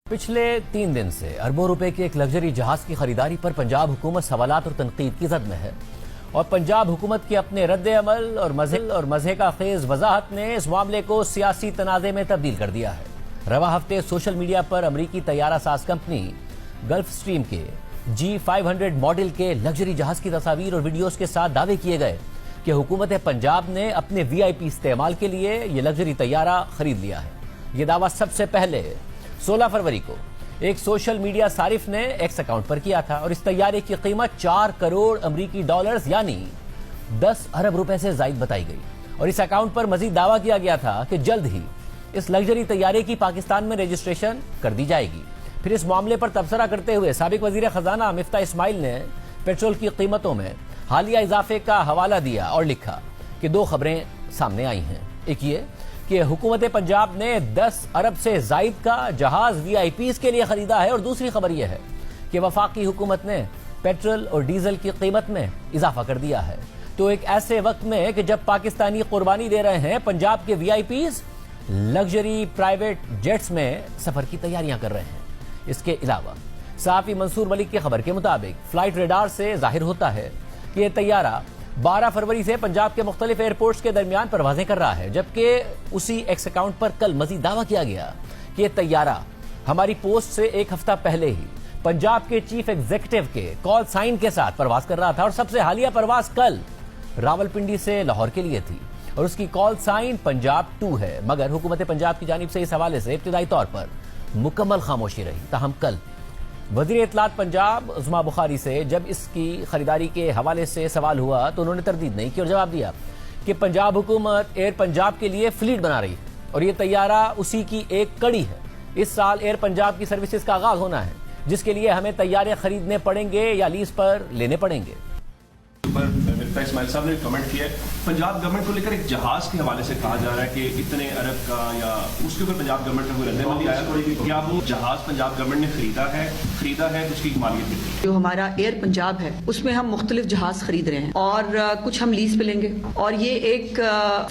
पिछले 3 दिन से अरबों रुपए के एक लग्जरी जहाज की खरीदारी पर पंजाब हुकूमत सवालात और तनकीद की जद में है और पंजाब हुकूमत के अपने रद्द अमल और मज़े का खेज वजाहत ने इस मामले को सियासी तनाज़े में तब्दील कर दिया है। रवा हफ्ते सोशल मीडिया पर अमरीकी तैयारा साज कंपनी गल्फ स्ट्रीम के G500 मॉडल के लग्जरी जहाज की तस्वीर और वीडियोस के साथ दावे किए गए कि हुकूमत पंजाब ने अपने VIP इस्तेमाल के लिए ये लग्जरी तैयारा खरीद लिया है। ये दावा सबसे पहले 16 फरवरी को एक सोशल मीडिया सारिफ ने एक्स अकाउंट पर किया था और इस तैयारे की कीमत 4 करोड़ अमरीकी डॉलर्स यानी 10 अरब रुपए से जायद बताई गई और इस अकाउंट पर मजीद दावा किया गया था कि जल्द ही इस लग्जरी तैयारे की पाकिस्तान में रजिस्ट्रेशन कर दी जाएगी। फिर इस मामले पर तबसरा करते हुए साबिक वजीर खजाना मिफ्ता इस्माइल ने पेट्रोल की कीमतों में हालिया इजाफे का हवाला दिया और लिखा कि 2 खबरें सामने आई हैं। एक ये कि हुकूमत पंजाब ने 10 अरब से जायद का जहाज VIPs के लिए खरीदा है और दूसरी खबर यह है कि वफाकी हुकूमत ने पेट्रोल और डीजल की कीमत में इजाफा कर दिया है। तो एक ऐसे वक्त में कि जब पाकिस्तानी कुर्बानी दे रहे हैं, पंजाब के VIPs लग्जरी प्राइवेट जेट्स में सफर की तैयारियां कर रहे हैं। इसके अलावा सहाफी मंसूर मलिक की खबर के मुताबिक फ्लाइट रेडार से जाहिर होता है कि यह तैयारा 12 फरवरी से पंजाब के मुख्तलिफ एयरपोर्ट्स के दरमियान परवाजें कर रहा है, जबकि उसी एक्स अकाउंट पर कल मजीद दावा किया गया कि यह तैयारा हमारी पोस्ट से 1 हफ्ता पहले ही पंजाब के चीफ एग्जीक्यूटिव के कॉल साइन के साथ परवाज कर रहा था और सबसे हालिया परवाज कल रावलपिंडी से लाहौर के लिए थी और उसकी कॉल साइन पंजाब 2 है। मगर हुकूमत पंजाब की जानिब से इस हवाले से इब्तिदाई तौर पर मुकम्मल खामोशी रही। ताहम कल वज़ीर इत्तलात पंजाब उस्मा बुखारी से जब इसकी खरीदारी के हवाले से सवाल हुआ तो उन्होंने तरदीद नहीं की और जवाब दिया कि पंजाब हुकूमत एयर पंजाब के लिए फ्लीट बना रही है और ये तैयारा उसी की एक कड़ी है। इस साल एयर पंजाब की सर्विसेज का आगाज होना है, जिसके लिए हमें तैयारे खरीदने पड़ेंगे या लीज पर लेने पड़ेंगे। मिफ्ता इस्माइल साहब ने कमेंट किया है पंजाब गवर्नमेंट को लेकर एक जहाज के हवाले से कहा जा रहा है कि इतने अरब का या उसके ऊपर पंजाब गवर्नमेंट का कोई रद्द-ए-अमल आया क्या वो जहाज पंजाब गवर्नमेंट ने खरीदा है तो उसकी मालियत कितनी? जो हमारा एयर पंजाब है उसमें हम मुख्तलिफ जहाज खरीद रहे हैं और कुछ हम लीज पे लेंगे और ये एक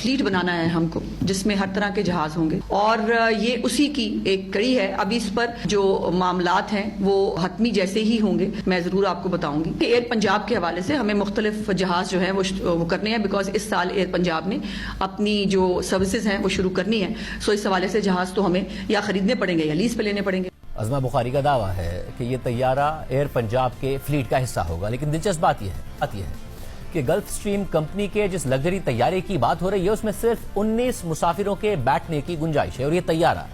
फ्लीट बनाना है हमको जिसमें हर तरह के जहाज होंगे और ये उसी की एक कड़ी है। अभी इस पर जो मामलात हैं वो हतमी जैसे ही होंगे मैं जरूर आपको बताऊंगी कि एयर पंजाब के हवाले से हमें मुख्तलिफ जहाज जो है वो करने हैं, बिकॉज इस साल एयर पंजाब ने अपनी जो सर्विसेज हैं वो शुरू करनी है। सो इस हवाले से जहाज तो हमें या खरीदने पड़ेंगे या लीज पे लेने पड़ेंगे। अज़मा बुखारी का दावा है कि यह तैयारा एयर पंजाब के फ्लीट का हिस्सा होगा, लेकिन दिलचस्प बात यह है कि गल्फ स्ट्रीम कंपनी के जिस लग्जरी तैयारे की बात हो रही है उसमें सिर्फ 19 मुसाफिरों के बैठने की गुंजाइश है और यह तैयारा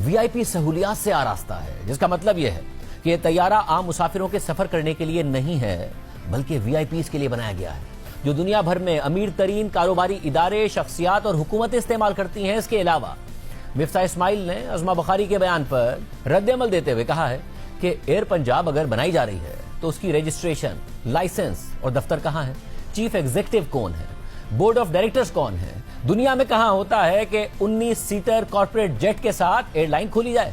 VIP सहूलियात से आरास्ता है, जिसका मतलब यह है कि यह तैयारा आम मुसाफिरों के सफर करने के लिए नहीं है बल्कि VIPs के लिए बनाया गया है, जो दुनिया भर में अमीर तरीन कारोबारी इदारे, शख्सियात और हुकूमतें इस्तेमाल करती हैं। इसके अलावा मिफ्ता इस्माइल ने अज़मा बुखारी के बयान पर रद्द-ए-अमल देते हुए कहा है कि एयर पंजाब अगर बनाई जा रही है तो उसकी रजिस्ट्रेशन, लाइसेंस और दफ्तर कहाँ है, चीफ एग्जीक्यूटिव कौन है, बोर्ड ऑफ डायरेक्टर्स कौन है, दुनिया में कहाँ होता है कि 19 सीटर कॉर्पोरेट जेट के साथ एयरलाइन खोली जाए।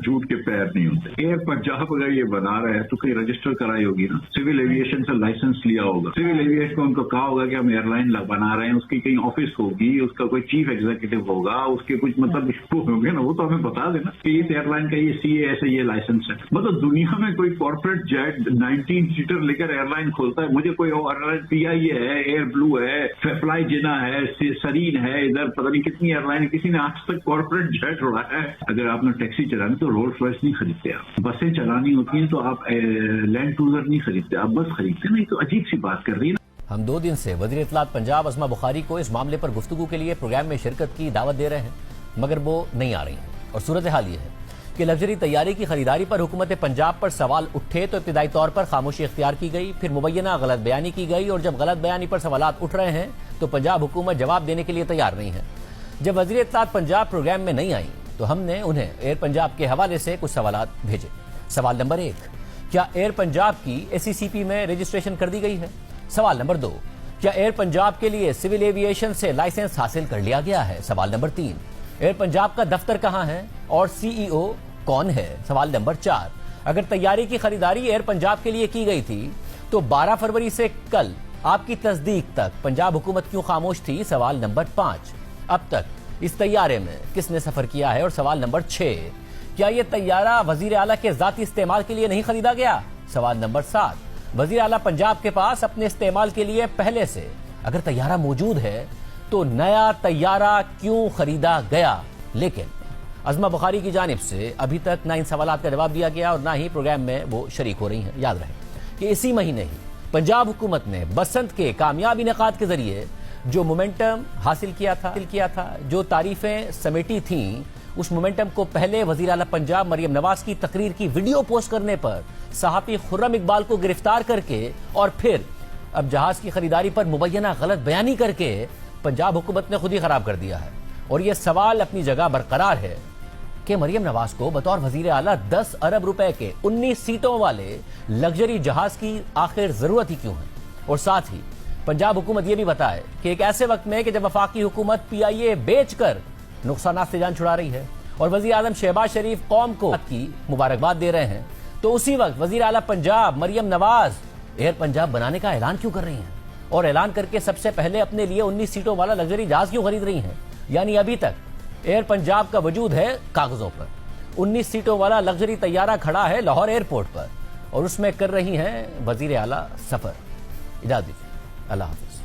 झूठ के पैर नहीं होते। एयर पंजाब अगर ये बना रहा है तो कहीं रजिस्टर कराई होगी ना, सिविल एविएशन से लाइसेंस लिया होगा, सिविल एविएशन को उनको कहा होगा कि हम एयरलाइन बना रहे हैं, उसकी कहीं ऑफिस होगी, उसका कोई चीफ एग्जीक्यूटिव होगा, उसके कुछ मतलब होंगे ना, वो तो हमें बता देना कि इस एयरलाइन का ये CA ऐसे ये लाइसेंस है। मतलब दुनिया में कोई कॉर्पोरेट जेट 19 सीटर लेकर एयरलाइन खोलता है, मुझे कोई एयरलाइन PIA है, एयर ब्लू है, फ्लाई जिना है, सरीन है, इधर पता नहीं कितनी एयरलाइन, किसी ने आज तक कॉर्पोरेट जेट उड़ा है। अगर आपने टैक्सी चलानी तो रोल्स रॉयस नहीं खरीदते, आप बसें चलानी होती हैं तो आप लैंड क्रूजर नहीं खरीदते, आप बस खरीदते। नहीं तो अजीब सी बात कर रही है ना। हम 2 दिन से वज़ीर इत्तलात पंजाब अज़मा बुखारी को इस मामले पर गुफ्तगू के लिए प्रोग्राम में शिरकत की दावत दे रहे हैं, मगर वो नहीं आ रही हैं और सूरत हाल ये है कि लग्जरी तैयारे की खरीदारी पर हुकूमत पंजाब पर सवाल उठे तो इब्तिदाई तौर पर खामोशी इख्तियार की गई, फिर मुबैना गलत बयानी की गई और जब गलत बयानी पर सवालात उठ रहे हैं तो पंजाब हुकूमत जवाब देने के लिए तैयार नहीं है। जब वज़ीर इत्तलात पंजाब प्रोग्राम में नहीं आई तो हमने उन्हें एयर पंजाब के हवाले से कुछ सवालात भेजे। सवाल नंबर 1, क्या एयर पंजाब की ACCP में रजिस्ट्रेशन कर दी गई है? सवाल नंबर 2, क्या एयर पंजाब के लिए सिविल एविएशन से लाइसेंस हासिल कर लिया गया है? सवाल नंबर 3, एयर पंजाब का दफ्तर कहां है और CEO कौन है? सवाल नंबर 4, अगर तैयारी की खरीदारी एयर पंजाब के लिए की गई थी तो 12 फरवरी से कल आपकी तस्दीक तक पंजाब हुकूमत क्यों खामोश थी? सवाल नंबर 5, अब तक इस तैयारे में किसने सफर किया है? और सवाल नंबर 6, क्या यह तैयारा वजीर आला के जाती इस्तेमाल के लिए नहीं खरीदा गया? सवाल नंबर 7, वजीर आला पंजाब के पास अपने इस्तेमाल के लिए पहले से अगर तैयारा मौजूद है तो नया तैयारा क्यों खरीदा गया? लेकिन अज़मा बुखारी की जानिब से अभी तक ना इन सवालात का जवाब दिया गया और ना ही प्रोग्राम में वो शरीक हो रही हैं। याद रहे कि इसी महीने ही पंजाब हुकूमत ने बसंत के कामयाब इनेकाद के जरिए जो मोमेंटम हासिल किया था, जो तारीफें समेटी थीं, उस मोमेंटम को पहले वजीर आला पंजाब मरियम नवाज की तकरीर की वीडियो पोस्ट करने पर सहाफी खुर्रम इकबाल को गिरफ्तार करके और फिर अब जहाज की खरीदारी पर मुबैना गलत बयानी करके पंजाब हुकूमत ने खुद ही खराब कर दिया है। और यह सवाल अपनी जगह बरकरार है कि मरियम नवाज को बतौर वजीर आला 10 अरब रुपए के 19 सीटों वाले लग्जरी जहाज की आखिर जरूरत ही क्यों है? और साथ ही पंजाब हुकूमत यह भी बताए कि एक ऐसे वक्त में कि जब वफाकी हुकूमत PIA बेचकर नुकसानात से जान छुड़ा रही है और वजीर आजम शहबाज शरीफ कौम को की मुबारकबाद दे रहे हैं, तो उसी वक्त वजीर आला पंजाब मरियम नवाज एयर पंजाब बनाने का ऐलान क्यों कर रही हैं? और ऐलान करके सबसे पहले अपने लिए 19 सीटों वाला लग्जरी जहाज क्यों खरीद रही हैं? यानी अभी तक एयर पंजाब का वजूद है कागजों पर, 19 सीटों वाला लग्जरी तैयारा खड़ा है लाहौर एयरपोर्ट पर और उसमें कर रही हैं वजीर आला सफर। इजाजत दीजिए, अल्लाह हाफिज।